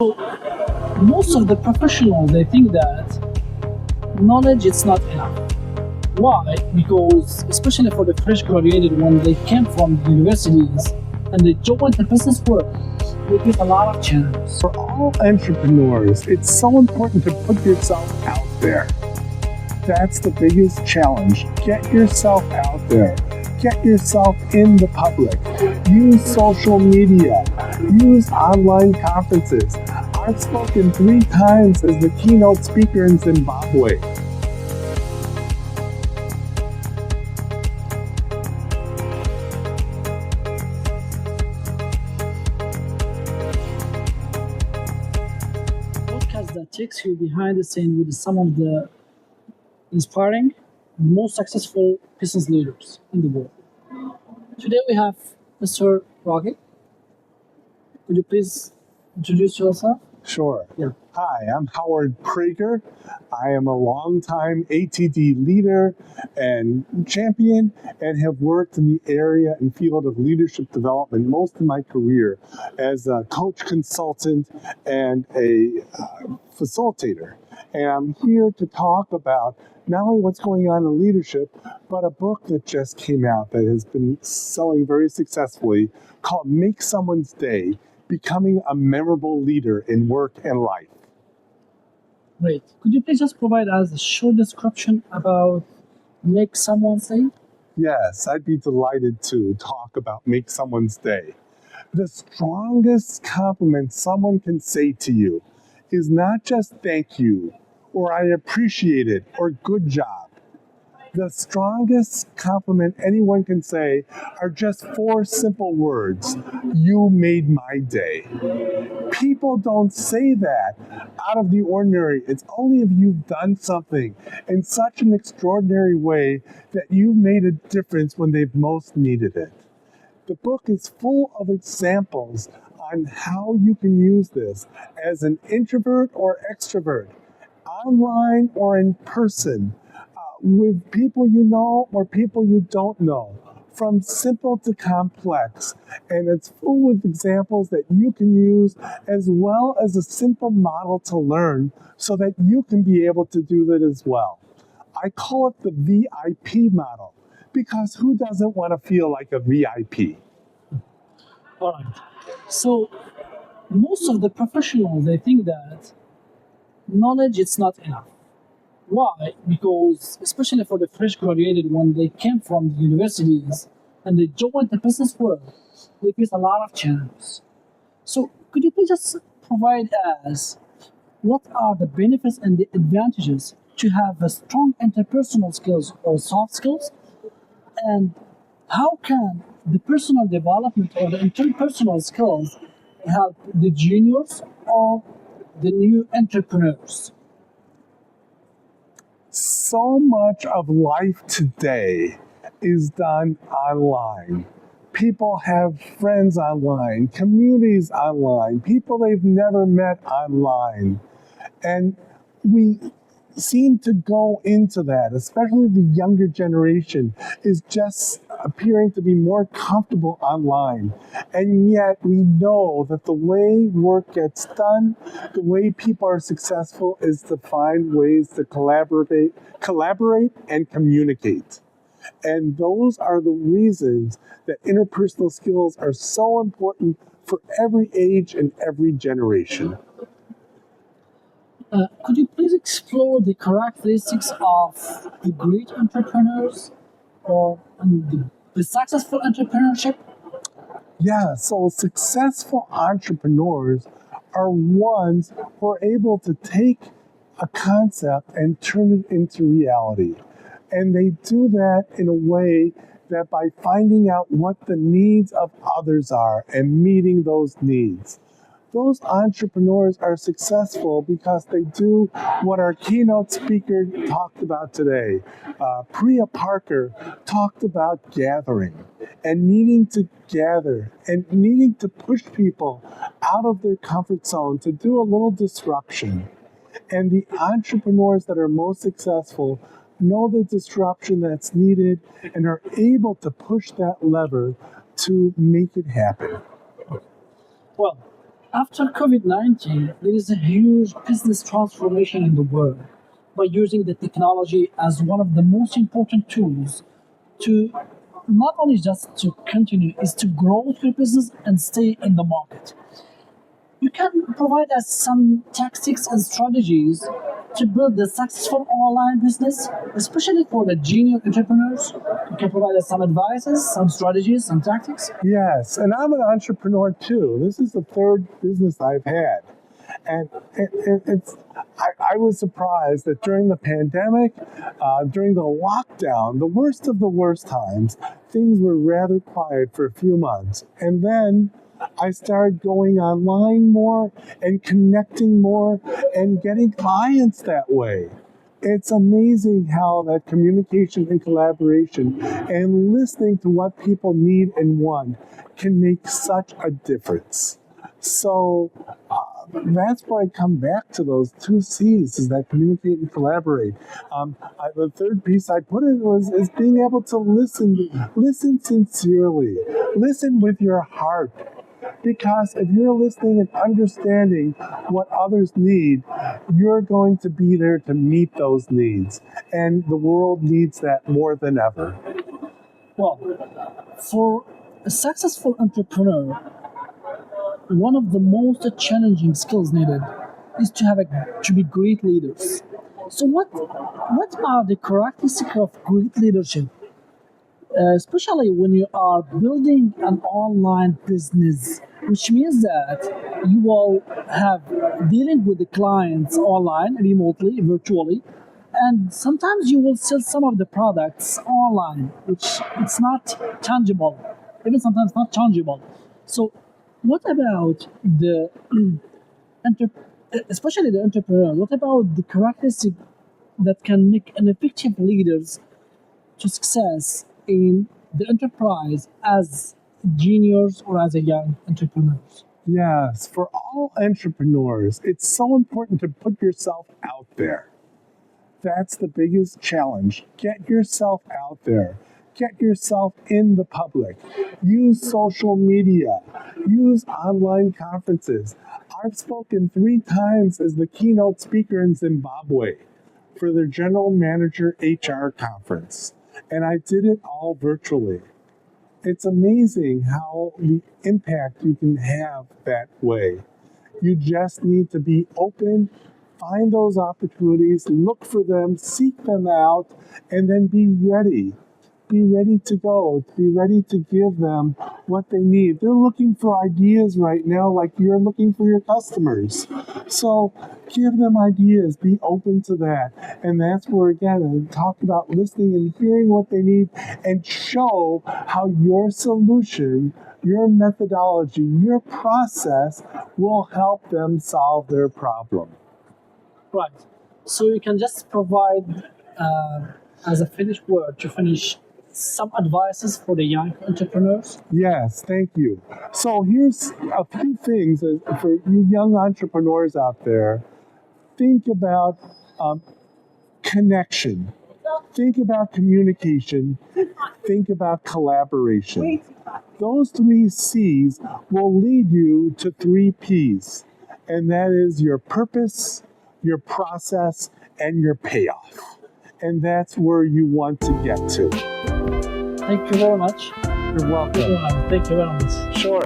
Most of the professionals, they think that knowledge is not enough. Why? Because especially for the fresh graduated when they came from the universities and they join the business world, they get a lot of challenges. For all entrepreneurs, it's so important to put yourself out there. That's the biggest challenge. Get yourself out there. Get yourself in the public. Use social media. Use online conferences. I've spoken 3 times as the keynote speaker in Zimbabwe. Podcast that takes you behind the scene with some of the inspiring, most successful business leaders in the world. Today we have Mr. Rocky. Could you please introduce yourself? Sure. Yeah. Hi, I'm Howard Prager. I am a longtime ATD leader and champion and have worked in the area and field of leadership development most of my career as a coach consultant and a facilitator. And I'm here to talk about not only what's going on in leadership, but a book that just came out that has been selling very successfully called Make Someone's Day, Becoming a Memorable Leader in Work and Life. Great. Could you please just provide us a short description about Make Someone's Day? Yes, I'd be delighted to talk about Make Someone's Day. The strongest compliment someone can say to you is not just thank you, or I appreciate it, or good job. The strongest compliment anyone can say are just 4 simple words. You made my day. People don't say that out of the ordinary. It's only if you've done something in such an extraordinary way that you've made a difference when they've most needed it. The book is full of examples on how you can use this as an introvert or extrovert, online or in person, with people you know or people you don't know, from simple to complex. And it's full with examples that you can use as well as a simple model to learn so that you can be able to do that as well. I call it the VIP model because who doesn't want to feel like a VIP? All right. So most of the professionals, they think that knowledge is not enough. Why? Because especially for the fresh graduated when they came from the universities and they joined the business world, they face a lot of challenges. So could you please just provide us what are the benefits and the advantages to have a strong interpersonal skills or soft skills, and how can the personal development or the interpersonal skills help the juniors or the new entrepreneurs? So much of life today is done online. People have friends online, communities online, people they've never met online. And we seem to go into that, especially the younger generation is just appearing to be more comfortable online. And yet we know that the way work gets done, the way people are successful is to find ways to collaborate and communicate. And those are the reasons that interpersonal skills are so important for every age and every generation. Could you please explore the characteristics of the great entrepreneurs or the successful entrepreneurship? Yeah, so successful entrepreneurs are ones who are able to take a concept and turn it into reality. And they do that in a way that by finding out what the needs of others are and meeting those needs. Those entrepreneurs are successful because they do what our keynote speaker talked about today. Priya Parker talked about gathering and needing to gather and needing to push people out of their comfort zone to do a little disruption. And the entrepreneurs that are most successful know the disruption that's needed and are able to push that lever to make it happen. Well, After COVID-19, there is a huge business transformation in the world by using the technology as one of the most important tools to not only just to continue, is to grow your business and stay in the market. You can provide us some tactics and strategies to build a successful online business, especially for the junior entrepreneurs. You can provide us some advices, some strategies, some tactics. Yes, and I'm an entrepreneur too. This is the third business I've had. And I was surprised that during the pandemic, during the lockdown, the worst of the worst times, things were rather quiet for a few months. And then I started going online more and connecting more and getting clients that way. It's amazing how that communication and collaboration and listening to what people need and want can make such a difference. So that's why I come back to those two C's, is that communicate and collaborate. The third piece I put in is being able to listen sincerely, listen with your heart. Because if you're listening and understanding what others need, you're going to be there to meet those needs. And the world needs that more than ever. Well, for a successful entrepreneur, one of the most challenging skills needed is to be great leaders. So what are the characteristics of great leadership? Especially when you are building an online business, which means that you will have dealing with the clients online, remotely, virtually, and sometimes you will sell some of the products online, which it's not tangible, even sometimes not tangible. So, what about the especially the entrepreneur? What about the characteristics that can make an effective leaders to success in the enterprise as juniors or as a young entrepreneurs? Yes, for all entrepreneurs, it's so important to put yourself out there. That's the biggest challenge. Get yourself out there. Get yourself in the public. Use social media. Use online conferences. I've spoken 3 times as the keynote speaker in Zimbabwe for their general manager HR conference. And I did it all virtually. It's amazing how the impact you can have that way. You just need to be open, find those opportunities, look for them, seek them out, and then be ready. Be ready to go, be ready to give them what they need. They're looking for ideas right now like you're looking for your customers. So give them ideas, be open to that. And that's where, again, I talk about listening and hearing what they need and show how your solution, your methodology, your process will help them solve their problem. Right. So you can just provide, as a finished word, to finish some advices for the young entrepreneurs? Yes, thank you. So here's a few things for you young entrepreneurs out there. Think about connection. Think about communication. Think about collaboration. Those 3 C's will lead you to 3 P's, and that is your purpose, your process, and your payoff. And that's where you want to get to. Thank you very much. You're welcome. Thank you very much. Sure.